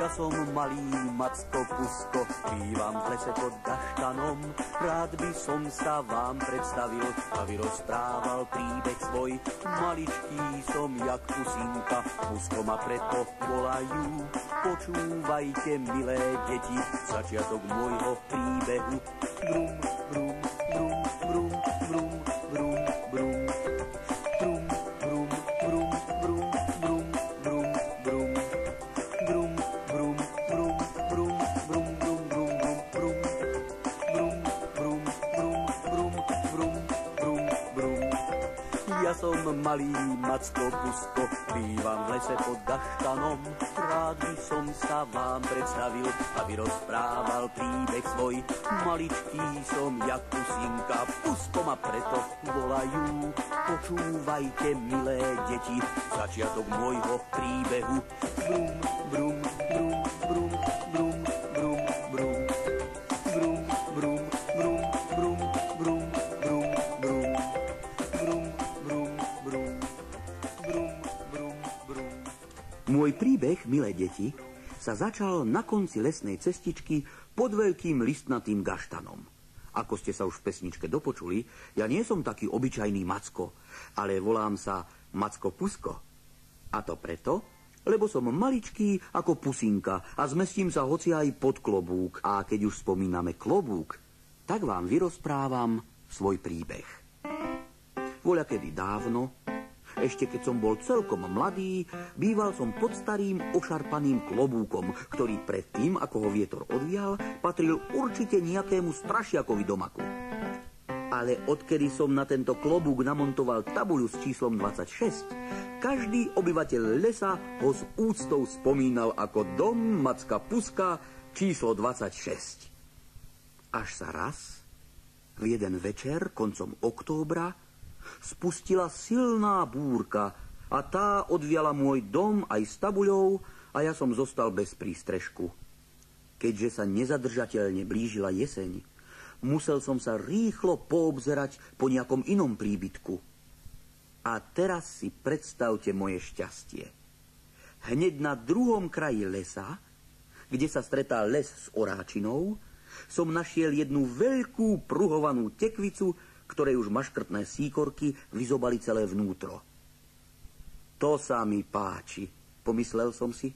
Ja som malý Macko Pusko, bývam v lese pod Gaštanom. Rád by som sa vám predstavil a vyrozprával príbeh svoj. Maličký som jak pusinka, Pusko ma preto volajú. Počúvajte, milé deti, začiatok môjho príbehu. Brum, brum, brum, brum, brum, brum, brum. Ja som malý Macko Pusko, bývam v lese pod Gaštanom. Rád by som sa vám predstavil a vyrozprával príbeh svoj. Maličký som jak pusinka, Pusko ma preto volajú. Počúvajte, milé deti, začiatok môjho príbehu. Brum, brum, brum, brum, brum, brum, brum. Brum, brum, brum, brum, brum, brum, brum. Môj príbeh, milé deti, sa začal na konci lesnej cestičky pod veľkým listnatým gaštanom. Ako ste sa už v pesničke dopočuli, ja nie som taký obyčajný Macko, ale volám sa Macko Pusko. A to preto, lebo som maličký ako pusinka a zmestím sa hoci aj pod klobúk. A keď už spomíname klobúk, tak vám vyrozprávam svoj príbeh. Voľakedy dávno, ešte keď som bol celkom mladý, býval som pod starým ošarpaným klobúkom, ktorý predtým, ako ho vietor odvial, patril určite nejakému strašiakovi domaku. Ale odkedy som na tento klobúk namontoval tabuľu s číslom 26, každý obyvateľ lesa ho s úctou spomínal ako dom Macka Puska číslo 26. Až sa raz, v jeden večer koncom októbra, spustila silná búrka a tá odviala môj dom aj s tabuľou a ja som zostal bez prístrežku. Keďže sa nezadržateľne blížila jeseň, musel som sa rýchlo poobzerať po nejakom inom príbytku. A teraz si predstavte moje šťastie. Hneď na druhom kraji lesa, kde sa stretá les s oráčinou, som našiel jednu veľkú pruhovanú tekvicu, ktorej už maškrtné síkorky vyzobali celé vnútro. To sa mi páči, pomyslel som si.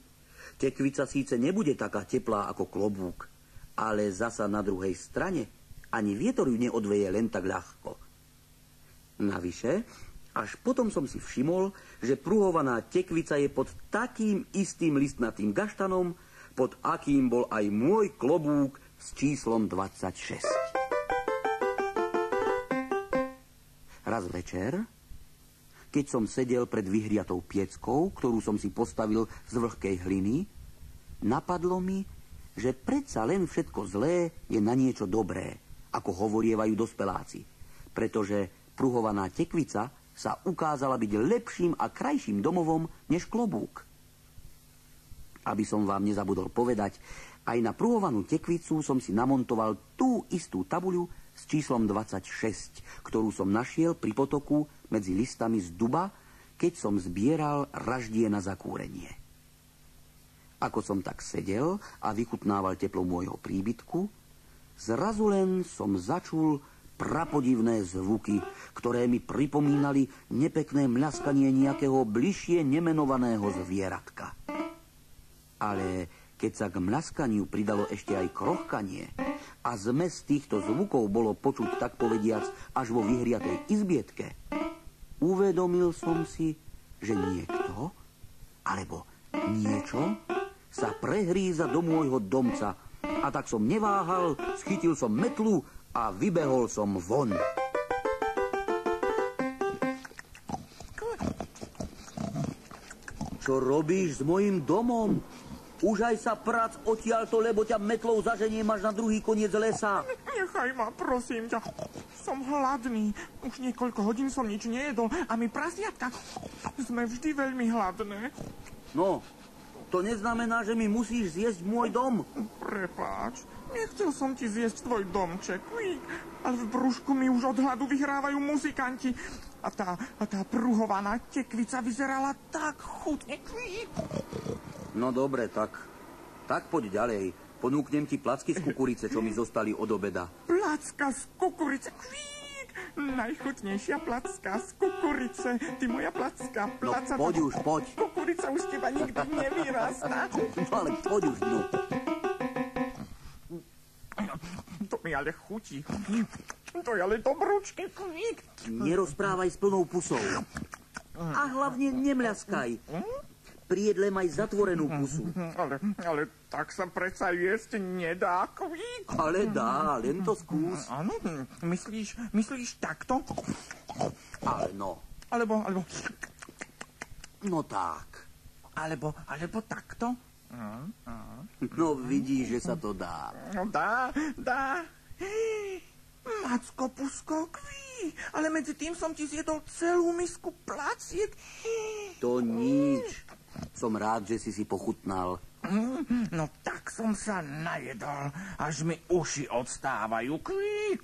Tekvica síce nebude taká teplá ako klobúk, ale zasa na druhej strane ani vietor ju neodveje len tak ľahko. Navyše, až potom som si všimol, že pruhovaná tekvica je pod takým istým listnatým gaštanom, pod akým bol aj môj klobúk s číslom 26. Raz večer, keď som sedel pred vyhriatou pieckou, ktorú som si postavil z vlhkej hliny, napadlo mi, že predsa len všetko zlé je na niečo dobré, ako hovorievajú dospeláci, pretože pruhovaná tekvica sa ukázala byť lepším a krajším domovom než klobúk. Aby som vám nezabudol povedať, aj na pruhovanú tekvicu som si namontoval tú istú tabuľu s číslom 26, ktorú som našiel pri potoku medzi listami z duba, keď som zbieral raždie na zakúrenie. Ako som tak sedel a vychutnával teplo môjho príbytku, zrazu len som začul prapodivné zvuky, ktoré mi pripomínali nepekné mľaskanie nejakého bližšie nemenovaného zvieratka. Ale keď sa k mľaskaniu pridalo ešte aj krochkanie a zmes týchto zvukov bolo počuť, tak povediac, až vo vyhriatej izbietke, uvedomil som si, že niekto, alebo niečo, sa prehríza do môjho domca a tak som neváhal, schytil som metlu a vybehol som von. Čo robíš s mojím domom? Už aj sa prác odtiaľto, lebo ťa metlou zaženiem až na druhý koniec lesa. Nechaj ma, prosím ťa. Som hladný. Už niekoľko hodín som nič nejedol a my prasiatka sme vždy veľmi hladné. No, to neznamená, že mi musíš zjesť môj dom. Prepáč, nechcel som ti zjesť tvoj domček, ale v brúšku mi už od hladu vyhrávajú muzikanti. A tá pruhovaná tekvica vyzerala tak chutne. No dobre, tak Tak poď ďalej. Ponúknem ti placky z kukurice, čo mi zostali od obeda. Placka z kukurice. Kvík! Najchutnejšia placka z kukurice. Ty moja placka. No poď už, poď. Kukurica už z teba nikdy nevyrastá. No ale poď už, no. To mi ale chutí. To je ale dobrúčky. Kvík. Nerozprávaj s plnou pusou. A hlavne nemľaskaj. Pri jedle maj zatvorenú pusu. Ale tak sa predsa jesť nedá, Kvík. Ale dá, len to skús. Áno, myslíš takto? Ale no. Alebo... No tak. Alebo takto? No vidíš, že sa to dá. No dá. Macko, pusko, Kví. Ale medzi tým som ti zjedol celú misku placiek. To nič. Som rád, že si pochutnal. No tak som sa najedol, až mi uši odstávajú, Kví.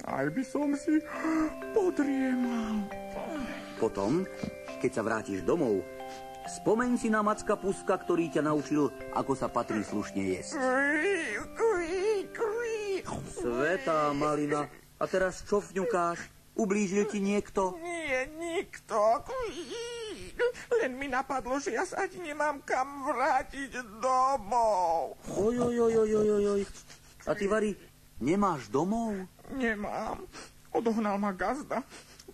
Aj by som si podriemal. Potom, keď sa vrátiš domov, spomeň si na Macka Puska, ktorý ťa naučil, ako sa patrí slušne jesť. Svetá malina, a teraz čo vňukáš? Ublížil ti niekto? Nie, nikto. Len mi napadlo, že ja sa ani nemám kam vrátiť domov. Ojojojojojojoj. A ty, Vary, nemáš domov? Nemám. Odohnal ma gazda,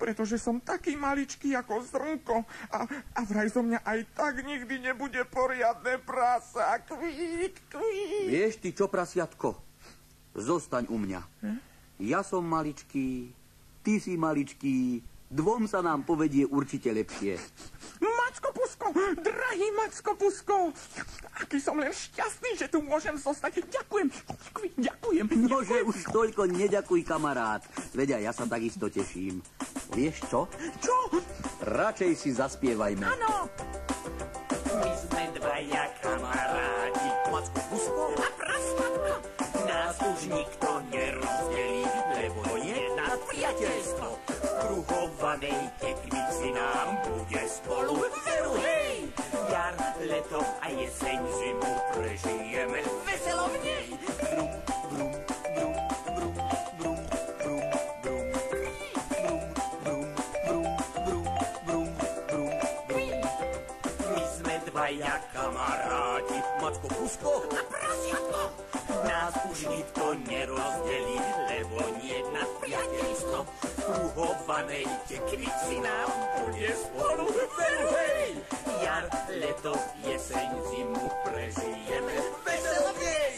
pretože som taký maličký ako zrnko a vraj zo mňa aj tak nikdy nebude poriadne prasa. Kvík. Vieš ty čo, prasiatko? Zostaň u mňa. Ja som maličký, ty si maličký, dvom sa nám povedie určite lepšie. Macko Pusko, drahý Macko Pusko, aký som len šťastný, že tu môžem zostať. Ďakujem. Nože už toľko neďakuj, kamarát. Veď ja sa takisto teším. Vieš čo? Čo? Radšej si zaspievajme. Áno. My sme dvaja kamarádi, Macko Pusko a Prasiatko. Nás už nikto nerozdelí, lebo je nás priateľstvo. V kruhovanej tekvici nám bude spolu veru, hej! Jar, leto a jeseň, zimu prežijeme veselo v nej. Brum, brum, brum, brum, brum, brum, brum. Brum, brum, brum, brum, brum, brum. My sme dvaja kamarádi, Macko Pusko a Prasiatko. Nás už nikto nerozdelí, lebo nie na priateľstvo. V kruhovanej tekvici nám bude spolu veru, hej! Jar, leto, jeseň, zimu prežijeme veselo v nej.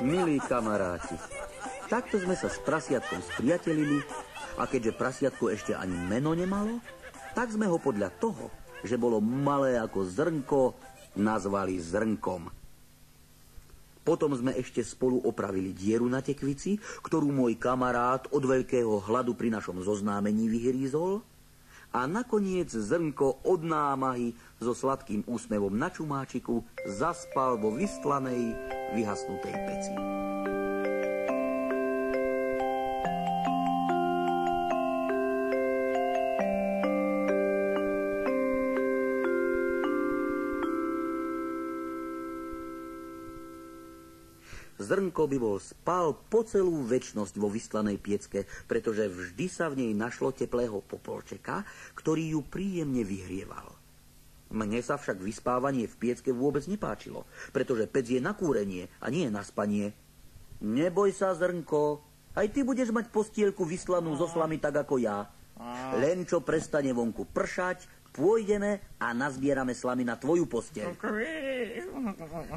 Milí kamaráti, takto sme sa s Prasiatkom spriatelili a keďže Prasiatko ešte ani meno nemalo, tak sme ho podľa toho, že bolo malé ako zrnko, nazvali Zrnkom. Potom sme ešte spolu opravili dieru na tekvici, ktorú môj kamarát od veľkého hladu pri našom zoznámení vyhrízol, a nakoniec Zrnko od námahy so sladkým úsmevom na čumáčiku zaspal vo vystlanej, vyhasnutej peci. Zrnko by bol spal po celú večnosť vo vystlanej piecke, pretože vždy sa v nej našlo teplého popolčeka, ktorý ju príjemne vyhrieval. Mne sa však vyspávanie v piecke vôbec nepáčilo, pretože pec je na kúrenie a nie na spanie. Neboj sa, Zrnko, aj ty budeš mať postielku vyslanú so slami tak ako ja. Len čo prestane vonku pršať, pôjdeme a nazbierame slamy na tvoju posteľ.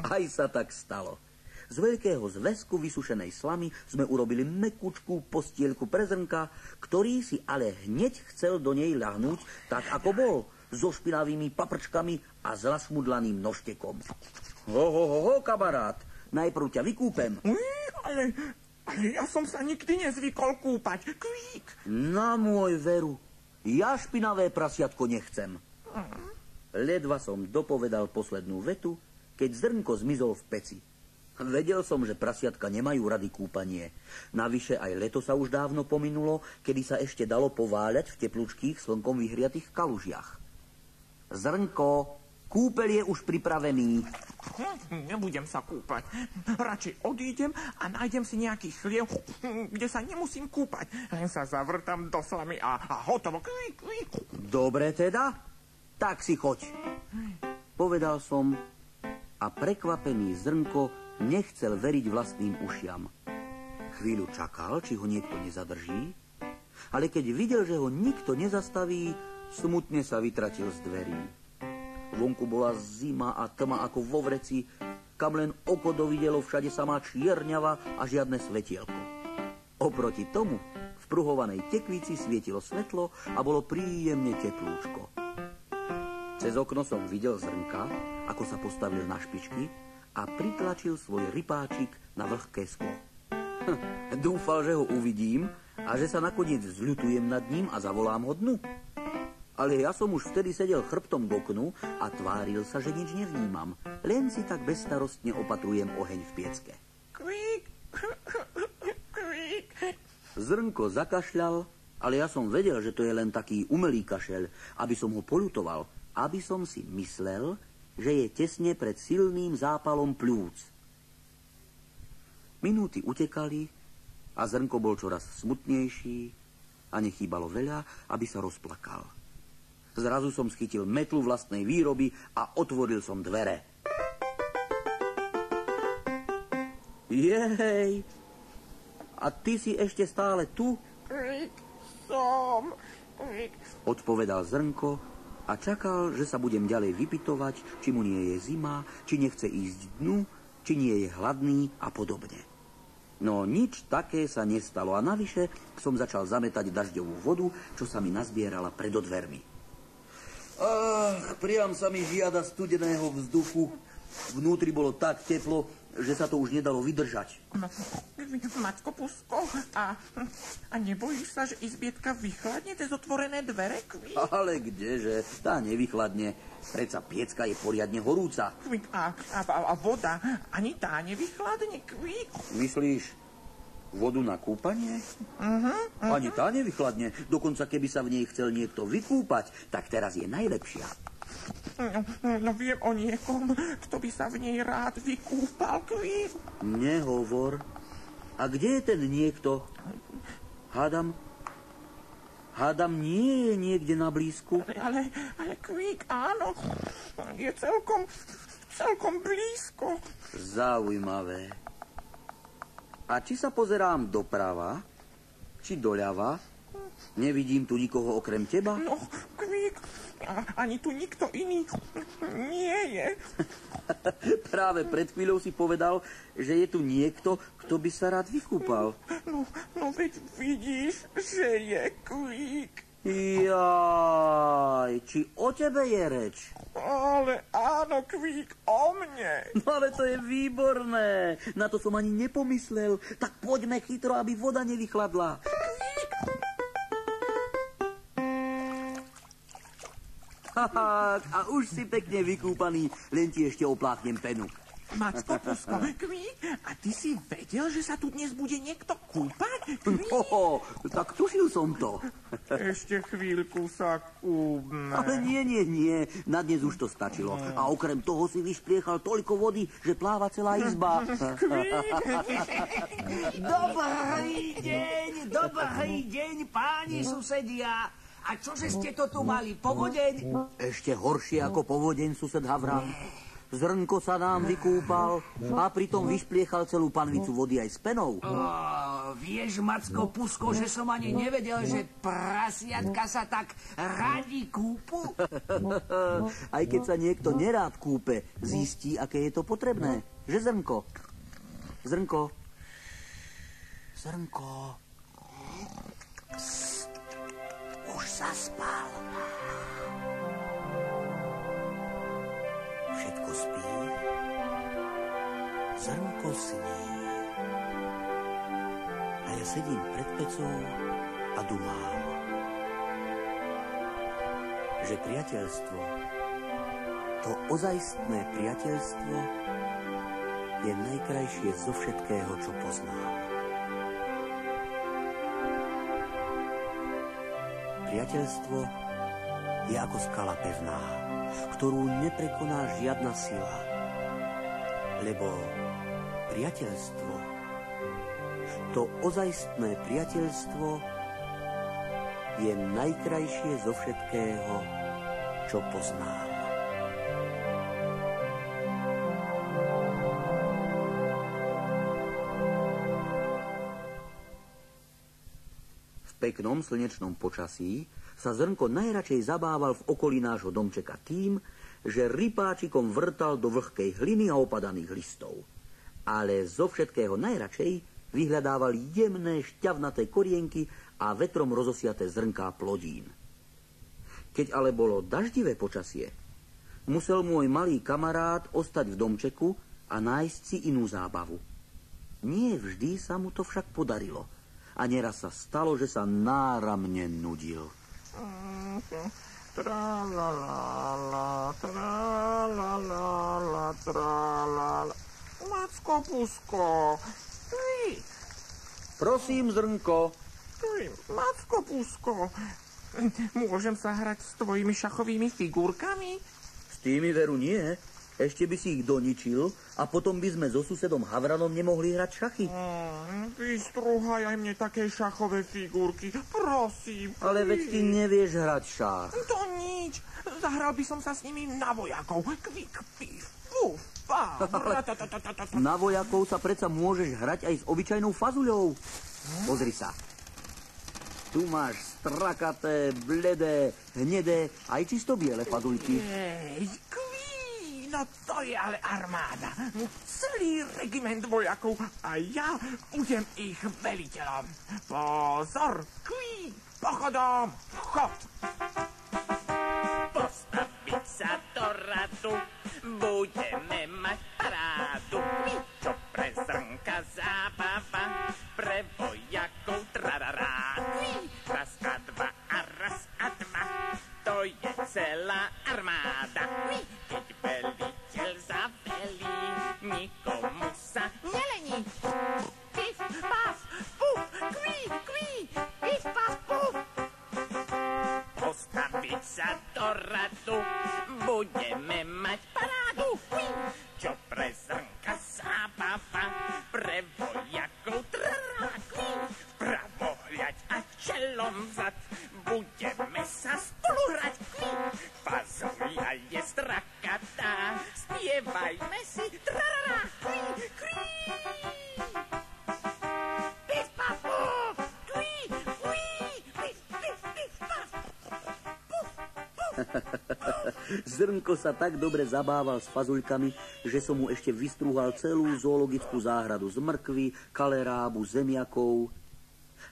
Aj sa tak stalo. Z veľkého zväzku vysušenej slamy sme urobili mekučkú postielku pre Zrnka, ktorý si ale hneď chcel do nej ľahnúť tak, ako bol, so špinavými paprčkami a s rozšmudlaným nožtekom. Ho, kamarát, najprv ťa vykúpem. Ale ja som sa nikdy nezvykol kúpať. Kvík. Na môj veru, ja špinavé prasiatko nechcem. Ledva som dopovedal poslednú vetu, keď Zrnko zmizol v peci. Vedel som, že prasiatka nemajú rady kúpanie. Navyše aj leto sa už dávno pominulo, kedy sa ešte dalo pováľať v teplúčkých slnkom vyhriatých kalužiach. Zrnko, kúpeľ je už pripravený. Nebudem sa kúpať. Radšej odídem a nájdem si nejaký chliev, kde sa nemusím kúpať. Len sa zavrtam do slamy a hotovo. Dobre teda, tak si choď. Povedal som a prekvapený Zrnko nechcel veriť vlastným ušiam. Chvíľu čakal, či ho niekto nezadrží, ale keď videl, že ho nikto nezastaví, smutne sa vytratil z dverí. Vonku bola zima a tma ako vo vreci, kam len oko dovidelo, všade samá čierňava a žiadne svetielko. Oproti tomu v pruhovanej tekvici svietilo svetlo a bolo príjemne teplúčko. Cez okno som videl Zrnka, ako sa postavil na špičky a pritlačil svoj rypáčik na vlhké sklo. Dúfal, že ho uvidím a že sa nakoniec zľutujem nad ním a zavolám ho dnu. Ale ja som už vtedy sedel chrbtom k oknu a tváril sa, že nič nevnímam. Len si tak bezstarostne opatrujem oheň v piecke. Kvík, kvík. Zrnko zakašľal, ale ja som vedel, že to je len taký umelý kašeľ, aby som ho poľutoval, aby som si myslel, že je tesne pred silným zápalom pľúc. Minúty utekali a Zrnko bol čoraz smutnejší a nechýbalo veľa, aby sa rozplakal. Zrazu som schytil metlu vlastnej výroby a otvoril som dvere. Jej! A ty si ešte stále tu? Som. Odpovedal Zrnko a čakal, že sa budem ďalej vypytovať, či mu nie je zima, či nechce ísť dnu, či nie je hladný a podobne. No nič také sa nestalo a navyše som začal zametať dažďovú vodu, čo sa mi nazbierala pred dvermi. Ach, priam sa mi žiada studeného vzduchu. Vnútri bolo tak teplo, že sa to už nedalo vydržať. Macko Pusko, a nebojíš sa, že izbietka vychladne cez otvorené dvere? Ale kdeže, tá nevychladne. Predsa piecka je poriadne horúca. A voda, ani tá nevychladne? Myslíš vodu na kúpanie? Ani tá nevychladne. Dokonca keby sa v nej chcel niekto vykúpať, tak teraz je najlepšia. No viem o niekom, kto by sa v nej rád vykúpal. Nehovor. A kde je ten niekto? Hádam nie je niekde na blízku. Ale Kvík, áno, je celkom blízko. Zaujímavé. A či sa pozerám doprava, či doľava, nevidím tu nikoho okrem teba? No, Kvík, ani tu nikto iný nie je. Práve pred chvíľou si povedal, že je tu niekto, kto by sa rád vykúpal. No veď vidíš, že je Kvík. Jaj, či o tebe je reč? Ale áno, Kvík, o mne. No ale to je výborné. Na to som ani nepomyslel. Tak poďme chytro, aby voda nevychladla. A už si pekne vykúpaný, len ti ešte opláchnem penu. Macko Pusko, Kvík, a ty si vedel, že sa tu dnes bude niekto kúpať? No, tak tušil som to. Ešte chvíľku sa kúpme. Ale nie, na dnes už to stačilo. A okrem toho si vyšpliechal toľko vody, že pláva celá izba. Dobrý deň, páni susedia. A čože ste to tu mali, povodeň? Ešte horšie ako povodeň, sused Havran. Zrnko sa nám vykúpal a pritom vyšpliechal celú panvicu vody aj s penou. Vieš, Macko Pusko, že som ani nevedel, že prasiatka sa tak radi kúpu? Aj keď sa niekto nerád kúpe, zistí, aké je to potrebné. Že, Zrnko? Zrnko? Už zaspal. Všetko spí, Zrnko sní. A ja sedím pred pecou a dumám, že priateľstvo To ozajstné priateľstvo je najkrajšie zo všetkého, čo poznám. Priateľstvo je ako skala pevná, ktorú neprekoná žiadna sila. Lebo priateľstvo, to ozajstné priateľstvo je najkrajšie zo všetkého, čo poznám. V peknom slnečnom počasí sa Zrnko najradšej zabával v okolí nášho domčeka tým, že rypáčikom vrtal do vlhkej hliny a opadaných listov. Ale zo všetkého najradšej vyhľadával jemné šťavnaté korienky a vetrom rozosiaté zrnká plodín. Keď ale bolo daždivé počasie, musel môj malý kamarát ostať v domčeku a nájsť si inú zábavu. Nie vždy sa mu to však podarilo. A neraz sa stalo, že sa náramne nudil. Macko, Pusko. Prosím, Zrnko. Macko, Pusko. Môžem sa hrať s tvojimi šachovými figurkami? S tými veru nie. Ešte by si ich doničil a potom by sme so susedom Havranom nemohli hrať šachy. Vystrúhaj aj mne také šachové figurky, prosím. Ale veď ty nevieš hrať šach. To nič. Zahral by som sa s nimi na vojakov. Kvik, pif, puf, pá. Na vojakov sa predsa môžeš hrať aj s obyčajnou fazuľou. Pozri sa. Tu máš strakaté, bledé, hnedé, aj čisto biele fazuľky. No to je ale armáda. Celý regiment vojakov a ja budem ich veliteľom. Pozor, kví, pochodom, chod. Postaviť sa do radu, budeme mať parádu. My, čo pre Zrnka zábava, pre vojakov trarará. Raz a dva a raz a dva, to je celá armáda. My, keď veliteľ zavelí, nikomu sa nelení. Pif, paf, puf, kví, kví, pif, paf, puf. Postaviť sa do radu, budeme mať parádu. Čo pre Zrnka zábava, pre vojakov trará. Vpravo hľaď a čelom vzad, budeme sa spolu hrať. Fazuľa je strakatá, spievajme si trará. Kví, kví. Pif, paf, puf, kví, kví, pif, pif, pif, paf. Puf, puf. Zrnko sa tak dobre zabával s fazuľkami, že som mu ešte vystrúhal celú zoologickú záhradu z mrkvy, kalerábu, zemiakov.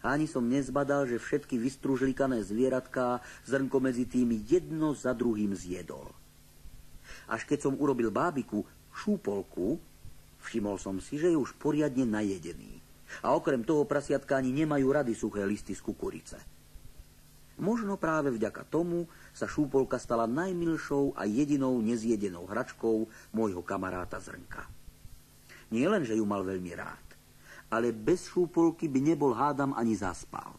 Ani som nezbadal, že všetky vystružlikané zvieratká Zrnko medzi tým jedno za druhým zjedol. Až keď som urobil bábiku šúpolku, všimol som si, že je už poriadne najedený. A okrem toho prasiatka ani nemajú rady suché listy z kukurice. Možno práve vďaka tomu sa šúpolka stala najmilšou a jedinou nezjedenou hračkou môjho kamaráta Zrnka. Nie len, že ju mal veľmi rád, ale bez šúpolky by nebol, hádam, ani zaspal.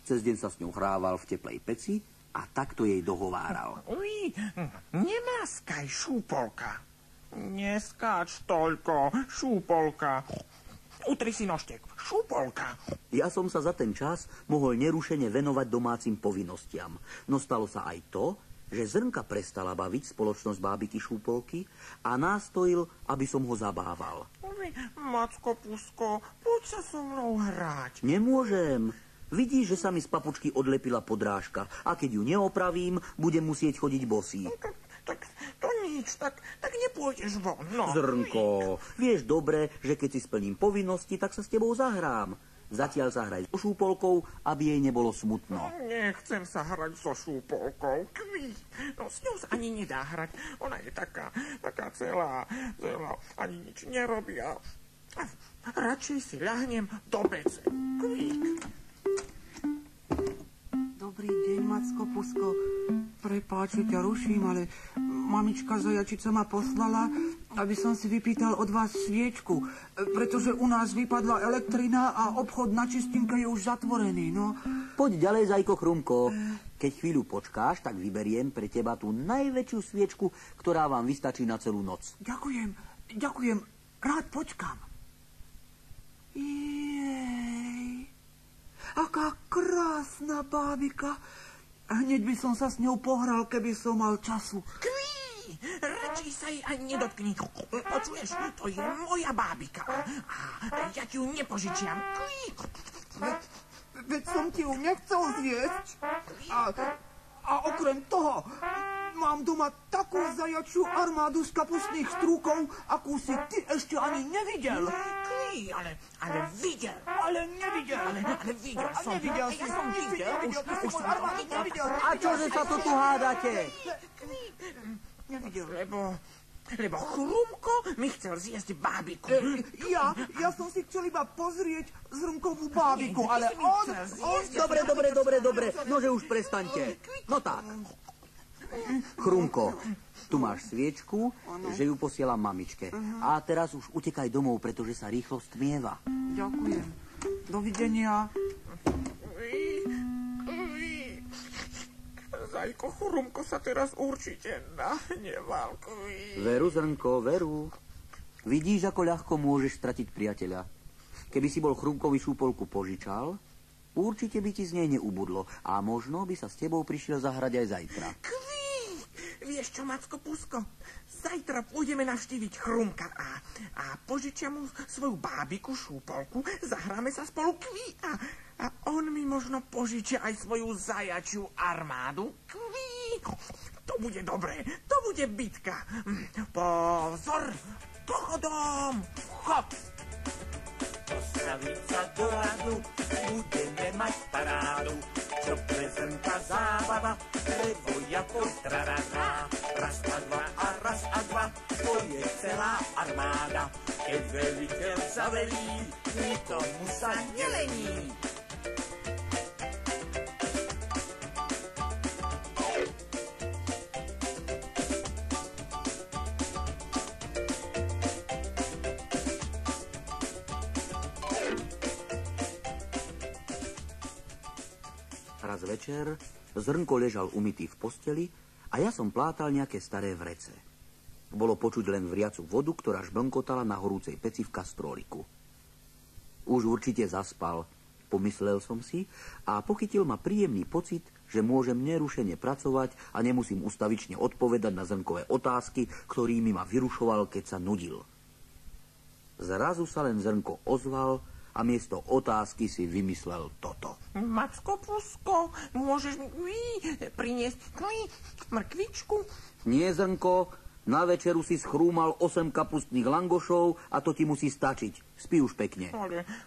Cez deň sa s ňou hrával v teplej peci a takto jej dohováral. Uj, nemlaskaj, šúpolka. Neskáč toľko, šúpolka. Utri si nožtek, šúpolka. Ja som sa za ten čas mohol nerušene venovať domácim povinnostiam. No stalo sa aj to, že Zrnka prestala baviť spoločnosť bábiky šúpolky a nástojil, aby som ho zabával. Macko, Pusko, poď sa so mnou hrať. Nemôžem. Vidíš, že sa mi z papučky odlepila podrážka a keď ju neopravím, budem musieť chodiť bosý. Tak to nič, tak nepôjdeš von, no. Zrnko, vieš dobre, že keď si splním povinnosti, tak sa s tebou zahrám. Zatiaľ sa hraj so šúpolkou, aby jej nebolo smutno. Nechcem sa hrať so šúpolkou. Kví. No s ňou sa ani nedá hrať. Ona je taká celá, ani nič nerobí. A radšej si ľahnem do bece. Kvík. Dobrý deň, Macko Pusko. Prepáč, že ťa ruším, ale mamička Zajačica ma poslala, aby som si vypýtal od vás sviečku, pretože u nás vypadla elektrina a obchod na čistinke je už zatvorený, no. Poď ďalej, Zajko Chrumko. Keď chvíľu počkáš, tak vyberiem pre teba tú najväčšiu sviečku, ktorá vám vystačí na celú noc. Ďakujem, rád počkám. Jej, aká krásna bábika. Hneď by som sa s ňou pohral, keby som mal času. Kví, radšej sa jej ani nedotkni. Počuješ, to je moja bábika. A ja ti ju nepožičiam. Kví. Veď som ti ju nechcel zjesť. A okrem toho, mám doma takú zajačiu armádu z kapustných strúkov, akú si ty ešte ani nevidel. Kví, ale videl. Ale nevidel. Ale videl som. A nevidel si. Ja som videl. Už som to videl. A čože sa tu hádate? Nevidel. Lebo Chrumko mi chcel zjesť bábiku. Ja som si chcel iba pozrieť zrnkovú bábiku, ale on... Dobre, nože už prestaňte. No tak. Chrumko, tu máš sviečku, že ju posielam mamičke. A teraz už utekaj domov, pretože sa rýchlo stmieva. Ďakujem. Dovidenia. Zajko, Chrumko sa teraz určite nahneval. Veru, zrnko, veru. Vidíš, ako ľahko môžeš stratiť priateľa. Keby si bol Chrumkovi šúpolku požičal, určite by ti z nej neubudlo a možno by sa s tebou prišiel zahrať aj zajtra. Vieš čo, Macko Pusko? Zajtra pôjdeme navštíviť Chrumka a požičiam mu svoju bábiku šúpolku, zahráme sa spolu Kví a on mi možno požičia aj svoju zajačiu armádu. Kví! To bude dobré, to bude bitka. Pozor! Pochodom! Chod! Postaviť sa do radu, budeme mať parádu. Čo pre zrnka zábava, lebo ja postrará. Raz a dva, to je celá armáda. Keď veliteľ zavelí, nikomu sa nelení. Raz večer zrnko ležal umytý v posteli a ja som plátal nejaké staré vrece. Bolo počuť len vriacu vodu, ktorá žblnkotala na horúcej peci v kastróliku. Už určite zaspal, pomyslel som si a pochytil ma príjemný pocit, že môžem nerušene pracovať a nemusím ustavične odpovedať na zrnkové otázky, ktorými ma vyrušoval, keď sa nudil. Zrazu sa len zrnko ozval a miesto otázky si vymyslel toto. Macko Pusko, môžeš mi priniesť mrkvičku? Nie, zrnko, na večeru si schrúmal 8 kapustných langošov a to ti musí stačiť. Spí už pekne.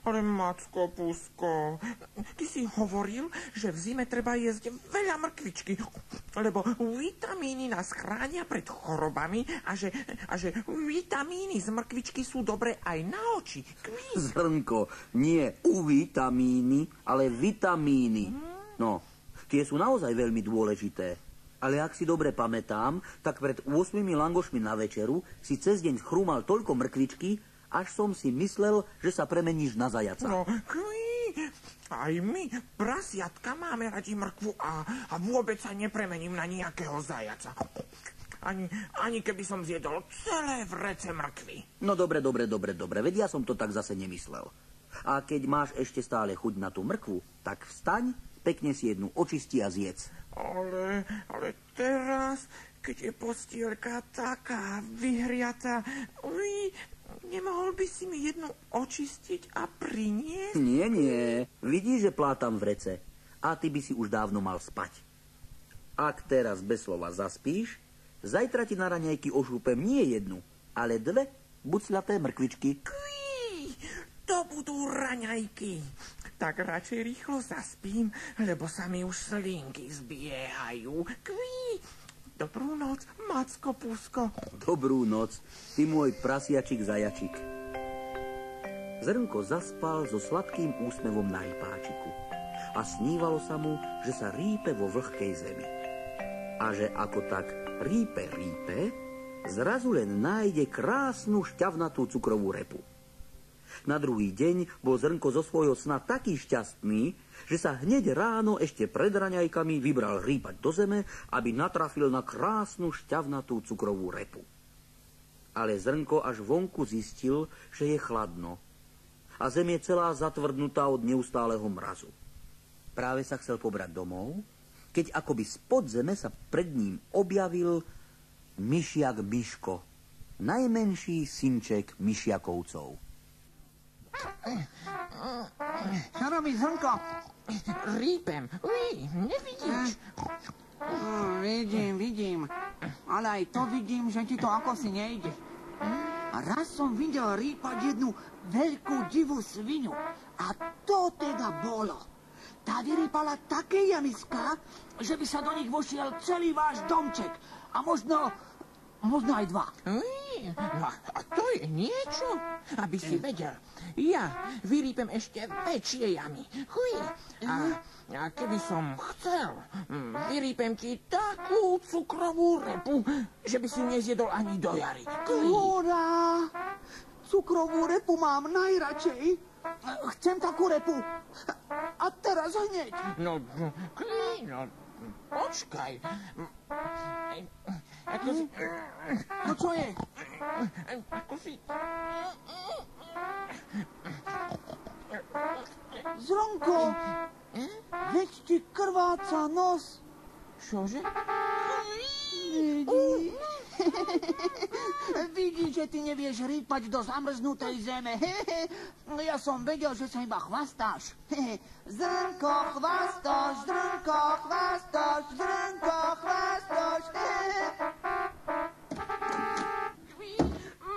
Ale Macko Pusko, ty si hovoril, že v zime treba jesť veľa mrkvičky, lebo vitamíny nás chránia pred chorobami a že vitamíny z mrkvičky sú dobré aj na oči. Zrnko, nie vitamíny, ale vitamíny. No, tie sú naozaj veľmi dôležité. Ale ak si dobre pamätám, tak pred 8 langošmi na večeru si cez deň chrúmal toľko mrkvičky, až som si myslel, že sa premeníš na zajaca. No, aj my, prasiatka, máme radi mrkvu a vôbec sa nepremením na nejakého zajaca. Ani keby som zjedol celé vrece mrkvy. No dobre, veď ja som to tak zase nemyslel. A keď máš ešte stále chuť na tú mrkvu, tak vstaň, pekne si jednu očisti a zjedz. Ale teraz, keď je postielka taká vyhriatá, nemohol by si mi jednu očistiť a priniesť? Nie. Vidíš, že plátam vrece a ty by si už dávno mal spať. Ak teraz bez slova zaspíš, zajtra ti na raňajky ošúpem nie jednu, ale 2 bucľaté mrkvičky. To budú raňajky. Tak radšej rýchlo zaspím, lebo sa mi už slinky zbiehajú. Dobrú noc, Macko Pusko. Dobrú noc, ty môj prasiačik zajačik. Zrnko zaspal so sladkým úsmevom na rypáčiku. a snívalo sa mu, že sa rýpe vo vlhkej zemi. A že ako tak rýpe, zrazu len nájde krásnu šťavnatú cukrovú repu. Na druhý deň bol Zrnko zo svojho sna taký šťastný, že sa hneď ráno ešte pred raňajkami vybral rýpať do zeme, aby natrafil na krásnu šťavnatú cukrovú repu. Ale Zrnko až vonku zistil, že je chladno a zem je celá zatvrdnutá od neustáleho mrazu. Práve sa chcel pobrať domov, keď akoby spod zeme sa pred ním objavil myšiak Miško, najmenší synček myšiakovcov. Čo robíš, Zrnko? Rýpem. Nevidíš? Vidím. Ale aj to vidím, že ti to ako si nejde. A raz som videl rýpať jednu veľkú divú svinu. A to teda bolo. Tá vyrýpala také jamiská, že by sa do nich vošiel celý váš domček. A možno aj dva. No a to je niečo, aby si vedel. Ja vyrýpem ešte väčšie jamy. A keby som chcel, vyrýpem ti takú cukrovú repu, že by si nezjedol ani do jary. Hurá! Cukrovú repu mám najradšej. Chcem takú repu. A teraz hneď. No, počkaj. No čo je? Zrnko, veď ti krváca nos. Čože? Vidíš, že ty nevieš rýpať do zamrznutej zeme. Ja som vedel, že sa iba chvastáš. Zrnko, chvastoš, Zrnko, chvastoš, Zrnko, chvastoš.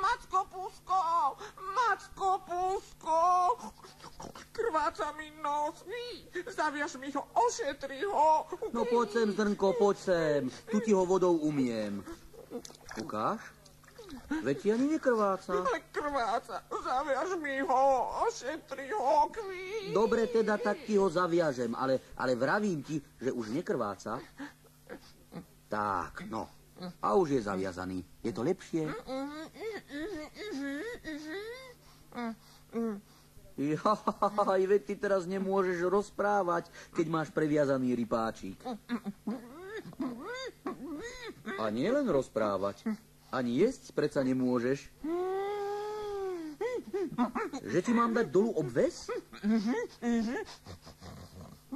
Macko Pusko, krváca mi nos. Zaviaž mi ho, ošetri ho. No poď sem, Zrnko, poď sem. Tu ti ho vodou umiem. Ukáž? Veď ti ani nekrváca. Krváca, zaviaž mi ho, ošetri ho, Dobre teda, tak ti ho zaviažem, ale vravím ti, že už nekrváca. Tak, no. A už je zaviazaný. Je to lepšie? Jaj, veď ty teraz nemôžeš rozprávať, keď máš previazaný rypáčik. A nie len rozprávať, ani jesť predsa nemôžeš. Že ti mám dať dolu obves?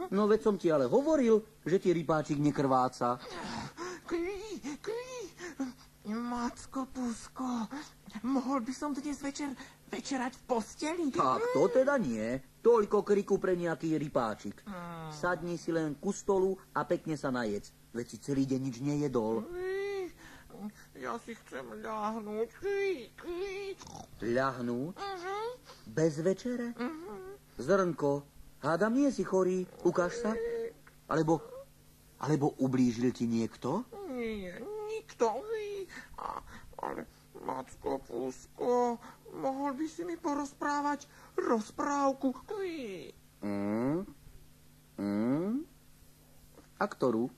No veď som ti ale hovoril, že ti rypáčik nekrváca. Macko Pusko, mohol by som dnes večerať v posteli? Tak to teda nie. Toľko kriku pre nejaký rypáčik. Sadni si len ku stolu a pekne sa najedz. Veď si celý deň nič nejedol. Ja si chcem ľahnúť. Ľahnúť? Bez večere? Zrnko, hádam, nie si chorý. Ukáž sa. Alebo ublížil ti niekto? Nie, nikto. Ale Macko Pusko, mohol by si mi porozprávať rozprávku? A ktorú?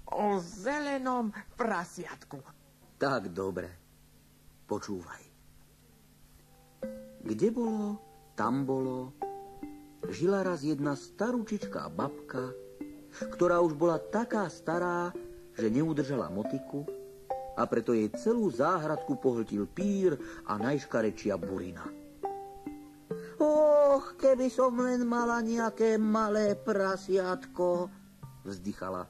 O zelenom prasiatku. Tak dobre. Počúvaj. Kde bolo, tam bolo. Žila raz jedna staručičká babka, ktorá už bola taká stará, že neudržala motiku a preto jej celú záhradku pohltil pír a najškarečia burina. Och, keby som len mala nejaké malé prasiatko, vzdychala.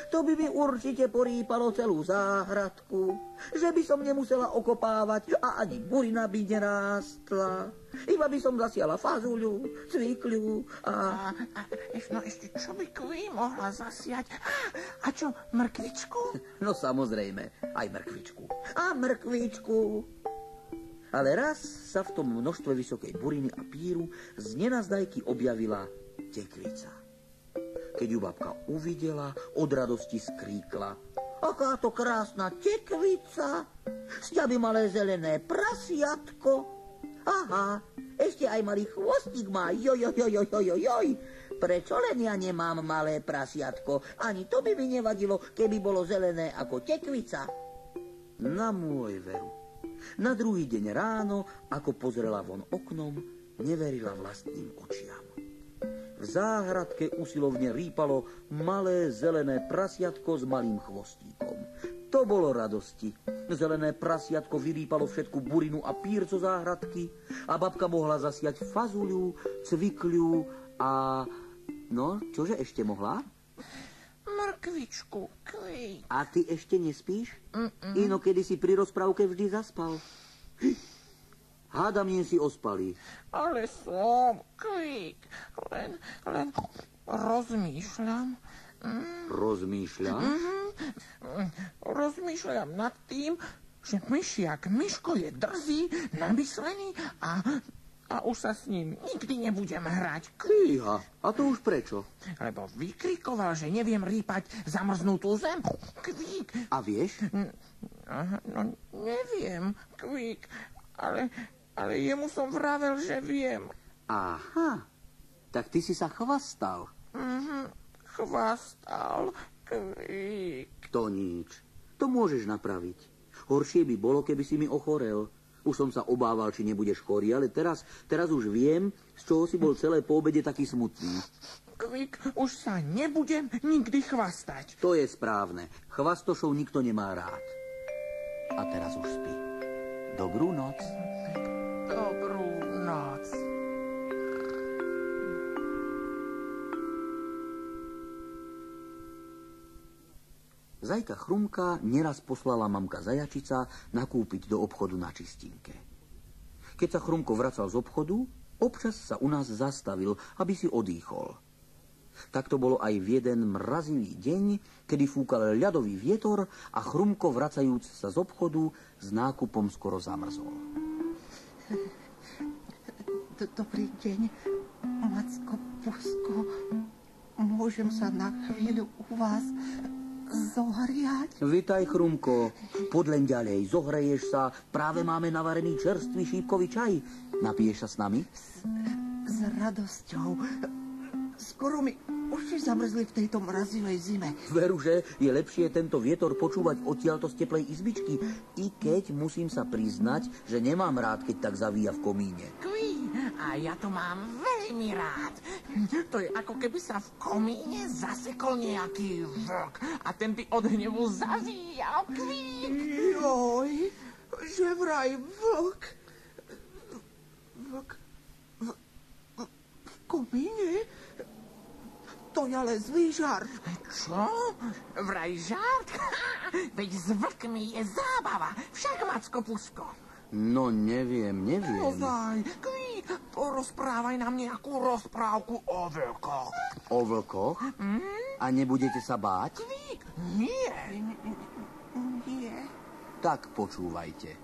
To by mi určite porýpalo celú záhradku, že by som nemusela okopávať a ani burina by nerástla. Iba by som zasiala fazuľu, cvikľu a... No ešte čo by mohla zasiať? A čo, mrkvičku? No samozrejme, aj mrkvičku. A mrkvičku. Ale raz sa v tom množstve vysokej buriny a píru z nenazdajky objavila tekvica. Keď ju babka uvidela, od radosti skríkla. Aká to krásna tekvica, z ťa by malé zelené prasiatko. Aha, Ešte aj malý chvostík má. Joj. Prečo len ja nemám malé prasiatko? Ani to by mi nevadilo, keby bolo zelené ako tekvica. Na môj veru. Na druhý deň ráno, ako pozrela von oknom, neverila vlastným očiam. V záhradke usilovne rýpalo malé zelené prasiatko s malým chvostíkom. To bolo radosti. Zelené prasiatko vyrýpalo všetku burinu a pír zo záhradky a babka mohla zasiať fazuľu, cvikľu a... No, čože ešte mohla? Mrkvičku, Kvík. A ty ešte nespíš? Inokedy si pri rozprávke vždy zaspal. Hádam, nie si ospalý. Ale som, Kvík. Len rozmýšľam. Rozmýšľam? Rozmýšľam nad tým, že myšiak Miško je drzý, namyslený a už sa s ním nikdy nebudem hrať. Fíha, a to už prečo? Lebo vykrikoval, že neviem rýpať zamrznutú zem. Kvík. A vieš? No, neviem, Kvík, ale jemu som vravel, že viem. Aha, tak ty si sa chvastal. Chvastal, Kvík. To nič, to môžeš napraviť. Horšie by bolo, keby si mi ochorel. Už som sa obával, či nebudeš chorý, ale teraz už viem, z čoho si bol celé po obede taký smutný. Kvík, už sa nebudem nikdy chvastať. To je správne. Chvastošov nikto nemá rád. A teraz už spí. Dobrú noc. Dobrú noc. Zajka Chrumka neraz poslala mamka Zajačica nakúpiť do obchodu na čistínke. Keď sa Chrumko vracal z obchodu, občas sa u nás zastavil, aby si odýchol. Tak to bolo aj v jeden mrazivý deň, kedy fúkal ľadový vietor a Chrumko, vracajúc sa z obchodu, s nákupom skoro zamrzol. Dobrý deň, Macko Pusko. Môžem sa na chvíľu u vás zohriať? Vitaj, Chrumko. Poď len ďalej, zohreješ sa. Práve máme navarený čerstvý šípkový čaj. Napiješ sa s nami? S radosťou. Skoro mi uši zamrzli v tejto mrazivej zime. Veru, že je lepšie tento vietor počúvať odtiaľto z teplej izbičky, i keď musím sa priznať, že nemám rád, keď tak zavíja v komíne. A ja to mám veľmi rád. To je ako keby sa v komíne zasekol nejaký vlk a ten by od hnevu zavíjal. Kvík. Joj, že vraj vlk. V komíne? To je ale zlý žart. Čo? Vraj žart? Veď s vlkmi je zábava. Však, Macko Pusko. No, neviem. Ozaj, Kvík, porozprávaj nám nejakú rozprávku o vlkoch. O vlkoch? A nebudete sa báť? Kvík, nie. Nie. Tak počúvajte.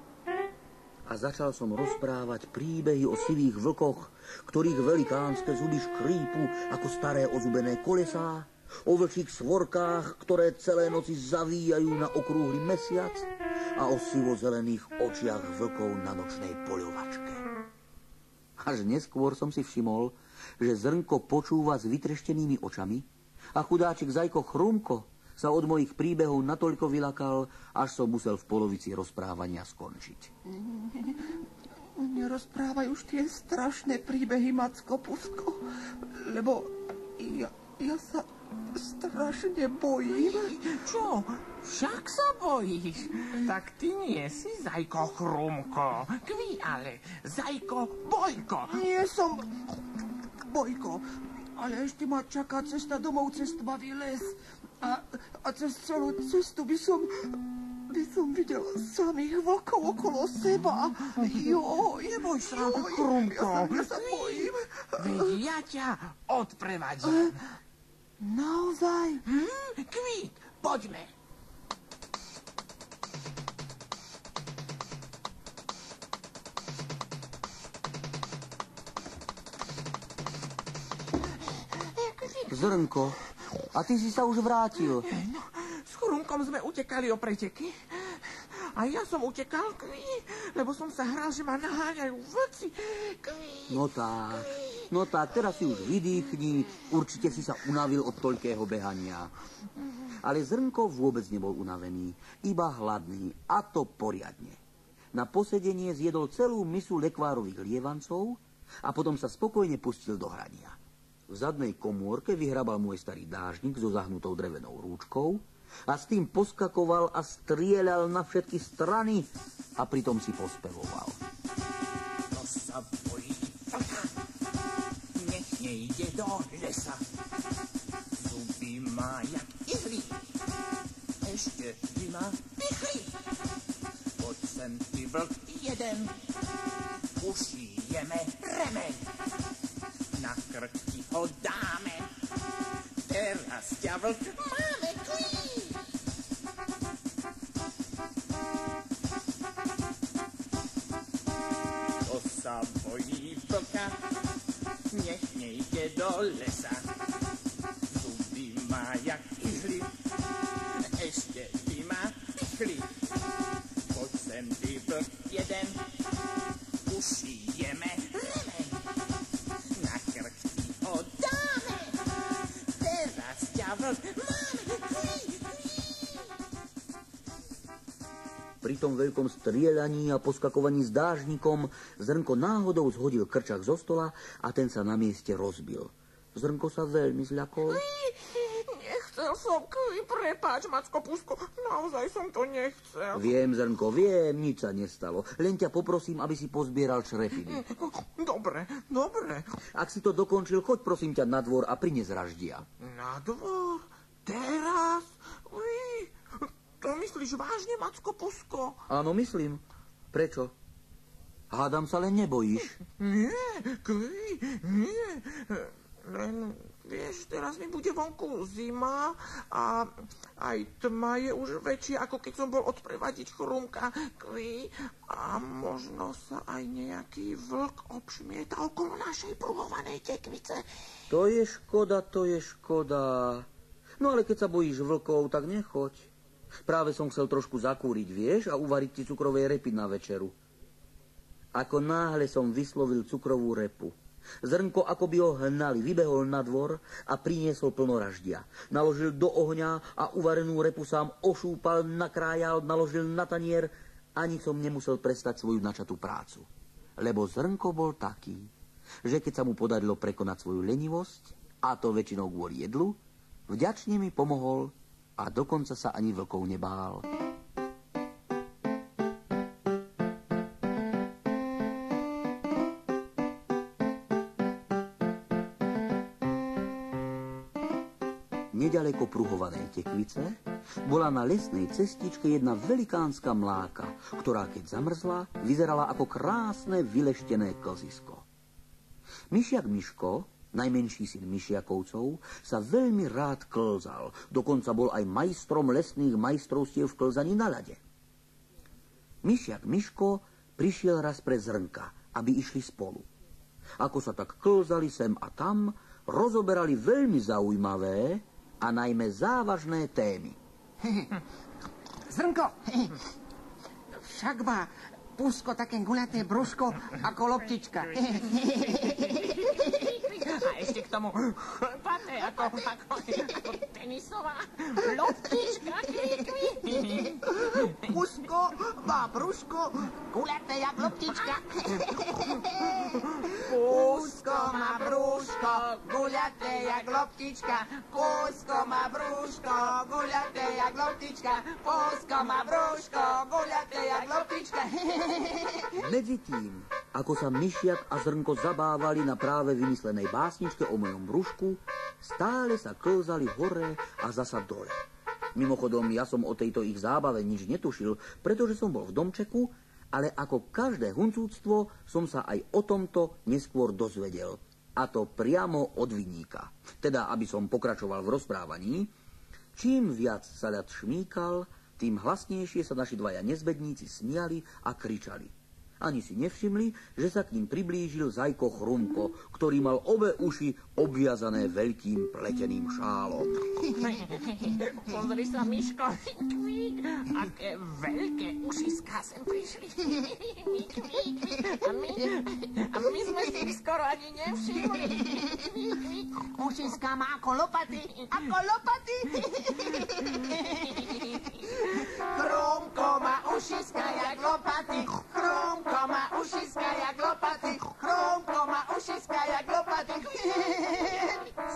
A začal som rozprávať príbehy o sivých vlkoch, ktorých velikánske zuby škrípu ako staré ozubené kolesá, o vlčích svorkách, ktoré celé noci zavíjajú na okrúhly mesiac a o sivozelených očiach vlkov na nočnej poľovačke. Až neskôr som si všimol, že zrnko počúva s vytreštenými očami a chudáčik Zajko Chrumko sa od mojich príbehov natoľko vylakal, až som musel v polovici rozprávania skončiť. Nerozprávaj už tie strašné príbehy, Macko Pusko, lebo ja sa strašne bojím. Čo? Však sa bojíš? Tak ty nie si Zajko Chrumko. Kví, ale Zajko Bojko. Nie som Bojko, ale ešte ma čaká cesta domov cez tmavý les. A cez celú cestu by som videl samých vlkov okolo seba. Joj, neboj sa, Chrumko. Ja sa bojím. Veď ja ťa odprevadím. Naozaj? Kvík, poďme. Zrnko, a ty si sa už vrátil. No, s Chrumkom sme utekali o preteky. A ja som utekal, lebo som sa hral, že ma naháňajú vlci. No tak, teraz si už vydýchni, určite si sa unavil od toľkého behania. Ale Zrnko vôbec nebol unavený, iba hladný, a to poriadne. Na posedenie zjedol celú misu lekvárových lievancov a potom sa spokojne pustil do hrania. V zadnej komórke vyhrabal môj starý dážnik so zahnutou drevenou rúčkou a s tým poskakoval a strieľal na všetky strany a pritom si pospevoval. To sa bojí vlka, nech nejde do lesa. Zuby má jak ihly, ešte by ma pichli. Poď sem ty vlk jeden, ušijeme remeň. Na krk ti ho dáme, teraz ťa vlk máme klí. To sa bojí vlka, nech nejde do lesa. Zuby má jak ihly, ešte by ma pichli. Poď sem ty vlk jeden, ušijeme remeň. Na krk ti ho dáme, teraz ťa vlk máme klí. Pri tom veľkom strieľaní a poskakovaní s dážnikom Zrnko náhodou zhodil krčak zo stola a ten sa na mieste rozbil. Zrnko sa veľmi zľakol. Nechcel som, prepáč, Macko Pusko, naozaj som to nechcel. Viem, Zrnko, viem, nič sa nestalo. Len ťa poprosím, aby si pozbieral črepiny. Dobre. Ak si to dokončil, choď prosím ťa na dvor a prines raždia. Na dvor? Teraz? Uj, to myslíš vážne, Macko Pusko? Áno, myslím. Prečo? Hádam sa, len nebojíš. Nie. Len, vieš, teraz mi bude vonku zima a aj tma je už väčšia, ako keď som bol odprevadiť Chrumka. A možno sa aj nejaký vlk obšmieta okolo našej pruhovanej tekvice. To je škoda. No ale keď sa bojíš vlkov, tak nechoď. Práve som chcel trošku zakúriť, vieš, a uvariť ti cukrovej repy na večeru. Ako náhle som vyslovil cukrovú repu, Zrnko, ako by ho hnali, vybehol na dvor a priniesol plno raždia. Naložil do ohňa a uvarenú repu sám ošúpal, nakrájal, naložil na tanier. Ani som nemusel prestať svoju načatú prácu. Lebo Zrnko bol taký, že keď sa mu podarilo prekonať svoju lenivosť, a to väčšinou kvôli jedlu, vďačne mi pomohol a dokonca sa ani vlkov nebál. Nedaleko pruhovanej tekvice bola na lesnej cestičke jedna velikánska mláka, ktorá keď zamrzla, vyzerala ako krásne vyleštené klzisko. Myšiak Miško, najmenší syn Myšiakovcov, sa veľmi rád klzal, dokonca bol aj majstrom lesných majstrovstiev v klzaní na ľade. Myšiak Miško prišiel raz pre Zrnka, aby išli spolu. Ako sa tak klzali sem a tam, rozoberali veľmi zaujímavé a najmä závažné témy. Zrnko, však má Pusko také guľaté brúško ako loptička. A ešte k tomu chlpaté ako tenisová loptička. Pusko má brúško guľaté jak loptička. Pusko má brúško guľaté jak loptička. Pusko má brúško guľaté jak loptička. Pusko má brúško guľaté jak loptička. Medzi tým, ako sa Myšiak a Zrnko zabávali na práve vymyslenej básničke o mojom brúšku, stále sa klzali hore a zasa dole. Mimochodom, ja som o tejto ich zábave nič netušil, pretože som bol v domčeku, ale ako každé huncúctvo som sa aj o tomto neskôr dozvedel. A to priamo od viníka. Teda, aby som pokračoval v rozprávaní, čím viac sa ľad šmíkal, tým hlasnejšie sa naši dvaja nezbedníci smiali a kričali. Ani si nevšimli, že sa k ním priblížil Zajko Chrumko, ktorý mal obe uši obviazané veľkým pleteným šálom. Pozri sa, Miško, aké veľké ušiská sem prišli. A my sme si ich skoro ani nevšimli. Ušiská má ako lopaty. Ako lopaty. Chrumko má ušiska jak lopaty. Chrumko má ušiska jak lopaty. Chrumko má ušiska jak lopaty.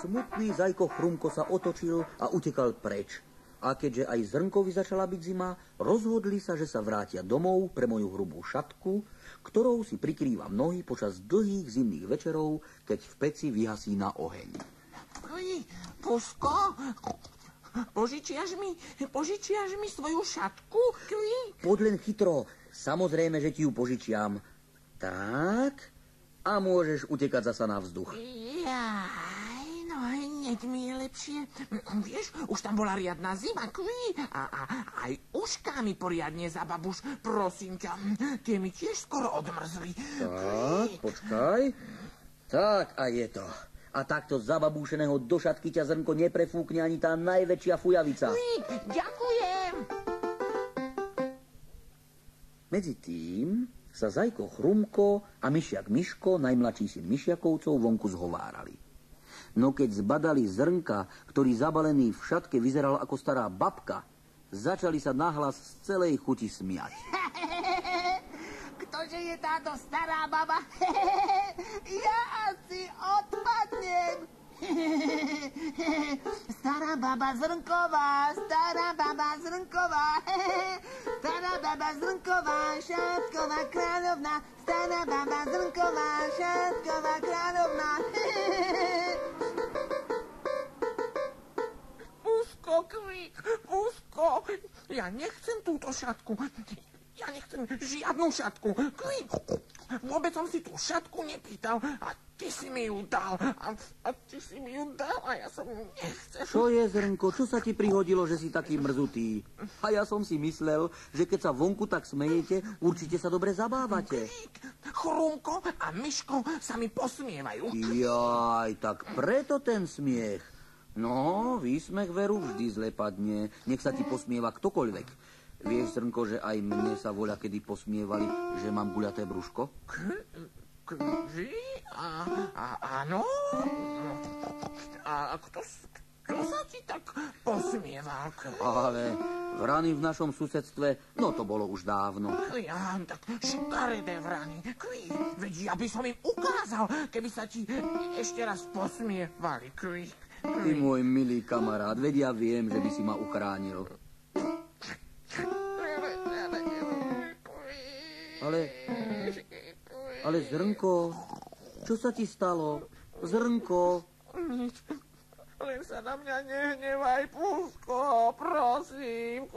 Smutný Zajko Chrumko sa otočil a utekal preč. A keďže aj Zrnkovi začala byť zima, rozhodli sa, že sa vrátia domov pre moju hrubú šatku, ktorou si prikrývam nohy počas dlhých zimných večerov, keď v peci vyhasína oheň. Pusko, požičiaš mi svoju šatku? Poď len chytro, samozrejme, že ti ju požičiam. Tak, a môžeš utekať zasa na vzduch. Jaj, no hneď mi je lepšie. Vieš, už tam bola riadna zima, a aj ušká mi poriadne zababuš, prosím ťa. Tie mi tiež skoro odmrzli. Tak, počkaj. Tak, a je to. A takto zababúšeného do šatky ťa, Zrnko, neprefúkne ani tá najväčšia fujavica. Ďakujem. Medzi tým sa Zajko Chrumko a Myšiak Miško, najmladší syn Myšiakovcov, vonku zhovárali. No keď zbadali Zrnka, ktorý zabalený v šatke vyzeral ako stará babka, začali sa nahlas z celej chuti smiať. Ktože je táto stará baba? Ja asi odpadnem. Stará baba Zrnková, stará baba Zrnková, stará baba Zrnková, šatková kráľovná, stará baba Zrnková, šatková kráľovná. Pusko, ja nechcem túto šatku. Ja nechcem žiadnu šatku. Vôbec som si tú šatku nepýtal a ty si mi ju dal. A ty si mi ju dal a ja som nechcel. Čo je, Zrnko, čo sa ti prihodilo, že si taký mrzutý? A ja som si myslel, že keď sa vonku tak smejete, určite sa dobre zabávate. Chrumko a Miško sa mi posmievajú. Jaj, tak preto ten smiech. No, výsmech veru vždy zle padne. Nech sa ti posmieva ktokoľvek. Vieš, Zrnko, že aj mne sa voľa kedy posmievali, že mám guľaté brúško? Áno? A kto sa ti tak posmieval? Ale vrany v našom susedstve, no to bolo už dávno. Ja, tak škaredé vrany. Veď ja by som im ukázal, keby sa ti ešte raz posmievali. Ty môj milý kamarát, veď ja viem, že by si ma uchránil. Ale Zrnko, čo sa ti stalo? Zrnko. Nič, len sa na mňa nehnevaj, Pusko, prosím.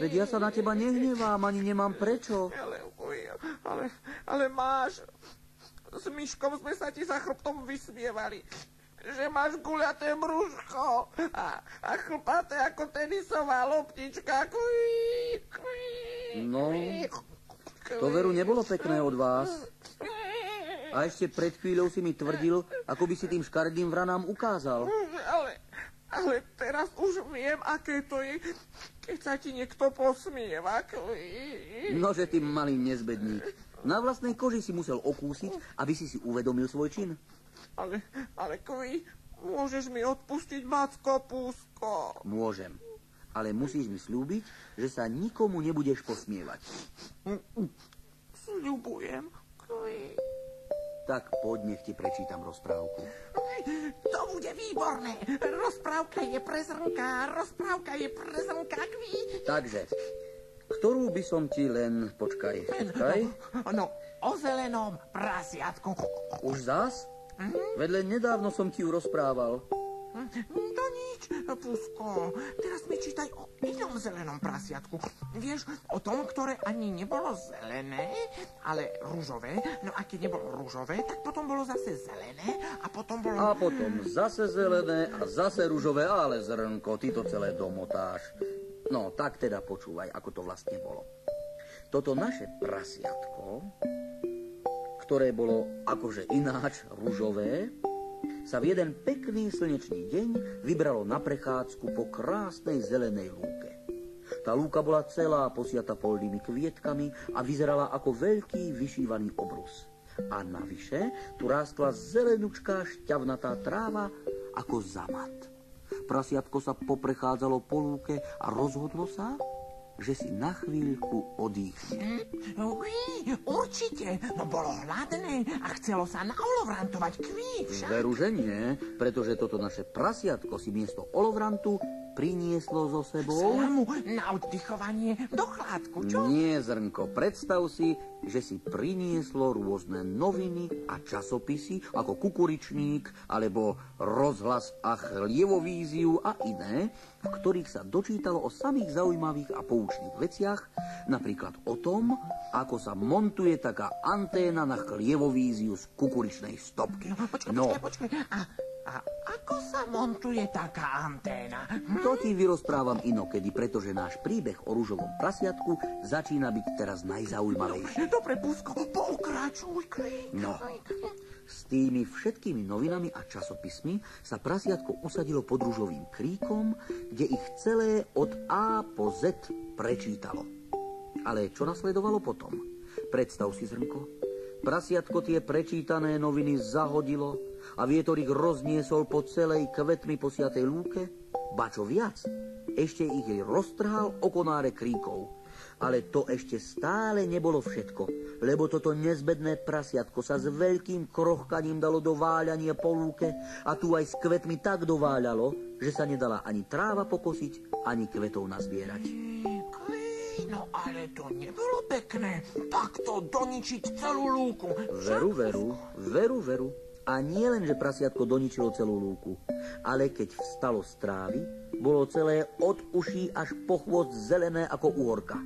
Veď ja sa na teba nehnevám, ani nemám prečo. Ale máš, s Myškom sme sa ti za chrbtom vysmievali, že máš guľaté brúško a chlpaté ako tenisová loptička. No, to veru nebolo pekné od vás. A ešte pred chvíľou si mi tvrdil, ako by si tým škaredým vranám ukázal. Ale teraz už viem, aké to je, keď sa ti niekto posmieva. Nože, ty malý nezbedník. Na vlastnej koži si musel okúsiť, aby si uvedomil svoj čin. Ale môžeš mi odpustiť, Macko Pusko? Môžem. Ale musíš mi sľúbiť, že sa nikomu nebudeš posmievať. Sľubujem. Tak poď, nech ti prečítam rozprávku. To bude výborné. Rozprávka je pre Zrnka. Takže, ktorú by som ti len... Počkaj. No, o zelenom prasiatku. Už zás? Vedľa nedávno som ti ju rozprával. To nič, Pusko. Teraz mi čítaj o inom zelenom prasiatku. Vieš, o tom, ktoré ani nebolo zelené, ale ružové. No a keď nebolo ružové, tak potom bolo zase zelené a potom bolo... A potom zase zelené a zase ružové, ale Zrnko, ty to celé domotáš. No, tak teda počúvaj, ako to vlastne bolo. Toto naše prasiatko, ktoré bolo akože ináč ružové, sa v jeden pekný slnečný deň vybralo na prechádzku po krásnej zelenej lúke. Tá lúka bola celá posiata poľnými kvietkami a vyzerala ako veľký vyšívaný obrus. A navyše tu rástla zelenučká šťavnatá tráva ako zamat. Prasiatko sa poprechádzalo po lúke a rozhodlo sa, že si na chvíľku odýchne. Určite, no bolo hladné a chcelo sa naolovrantovať kví však. Veru, že nie, pretože toto naše prasiatko si miesto olovrantu prinieslo so sebou... Slamu na oddychovanie do chládku, čo? Nie, Zrnko, predstav si, že si prinieslo rôzne noviny a časopisy ako Kukuričník alebo Rozhlas a Chlievovíziu a iné, v ktorých sa dočítalo o samých zaujímavých a poučných veciach, napríklad o tom, ako sa montuje taká anténa na Chlievovíziu z kukuričnej stopky. Počkaj. A ako sa montuje taká anténa? To ti vyrozprávam inokedy, pretože náš príbeh o ružovom prasiatku začína byť teraz najzaujímavejší. Dobre, Pusko, pokračuj. No, s tými všetkými novinami a časopismi sa prasiatko usadilo pod ružovým kríkom, kde ich celé od A po Z prečítalo. Ale čo nasledovalo potom? Predstav si, Zrnko, prasiatko tie prečítané noviny zahodilo a vietor ich rozniesol po celej kvetmi posiatej lúke, ba čo viac, ešte ich roztrhal o konáre kríkov. Ale to ešte stále nebolo všetko, lebo toto nezbedné prasiatko sa s veľkým krochkaním dalo do váľania po lúke a tu aj s kvetmi tak dováľalo, že sa nedala ani tráva pokosiť, ani kvetov nazbierať. No ale to nebolo pekné, takto doničiť celú lúku. Veru. A nie len, že prasiatko doničilo celú lúku, ale keď vstalo z trávy, bolo celé od uší až po chvost zelené ako uhorka.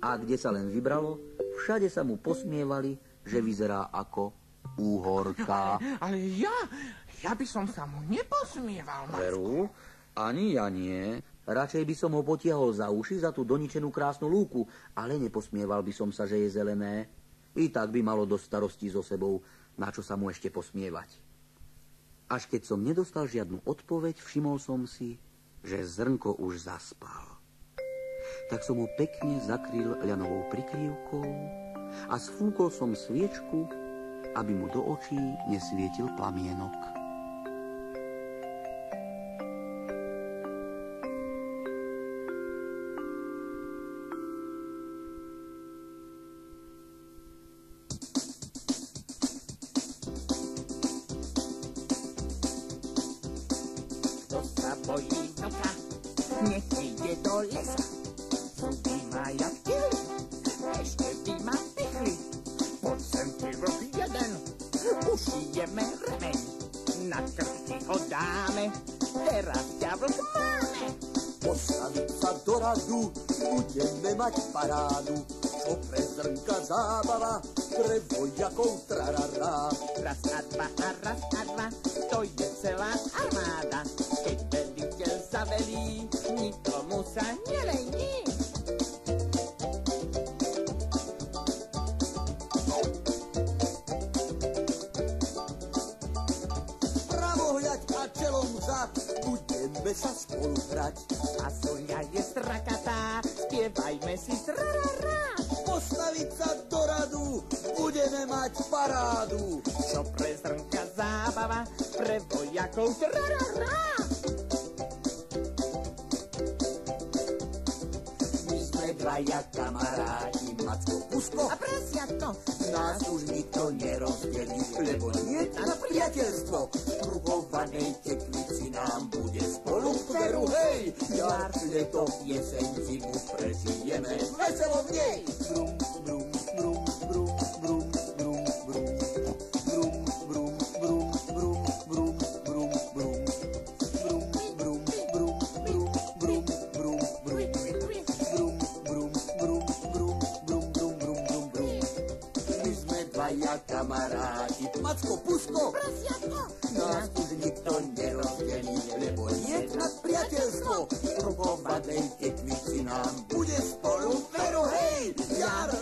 A kde sa len vybralo, všade sa mu posmievali, že vyzerá ako uhorka. Ale ja by som sa mu neposmieval, Macko. Veru, ani ja nie. Radšej by som ho potiahol za uši za tú doničenú krásnu lúku, ale neposmieval by som sa, že je zelené. I tak by malo dosť starostí so sebou, na čo sa mu ešte posmievať. Až keď som nedostal žiadnu odpoveď, všimol som si, že Zrnko už zaspal. Tak som ho pekne zakryl ľanovou prikryvkou a sfúkol som sviečku, aby mu do očí nesvietil plamienok. Nech ide do lesa, zuby má jak tily, ešte by ma pichli. Poď sem ty vlk jeden, ušijeme remeň, na krky ho dáme, teraz ťa vlk máme. Postaviť sa do radu, budeme mať parádu, čo pre Zrnka zábava, pre vojakov trarara. Raz a dva, to je celá armáda, keď veliteľ zavelí, nikomu sa nelení. Pravohľať a čelom vzad, budeme sa spolu hrať. A Sonia je strakatá, spievajme si trarara. Postaviť sa do radu, budeme mať parádu. Čo pre Zrnka zábava, pre vojakov trarara. Dvaja kamaráti, Macko, Pusko a prasiatko. Nás už nikto nerozdelí, lebo nie na priateľstvo. Kruhovanej tekvici nám bude spolu v veru, hej! Jar, leto, jeseň, zimu prežijeme veselo v nej. Brum, brum, brum, brum, brum, brum, brum. Brum, brum, brum, brum, brum, brum, brum. Brum, brum, brum, brum, brum, brum, brum. Kamaráti, Macko, Pusko, prasiatko. Nás už nikto nerozdelí, lebo nie na priateľstvo. Kruhovanej tekvici nám bude spolu veru, hej! Jar,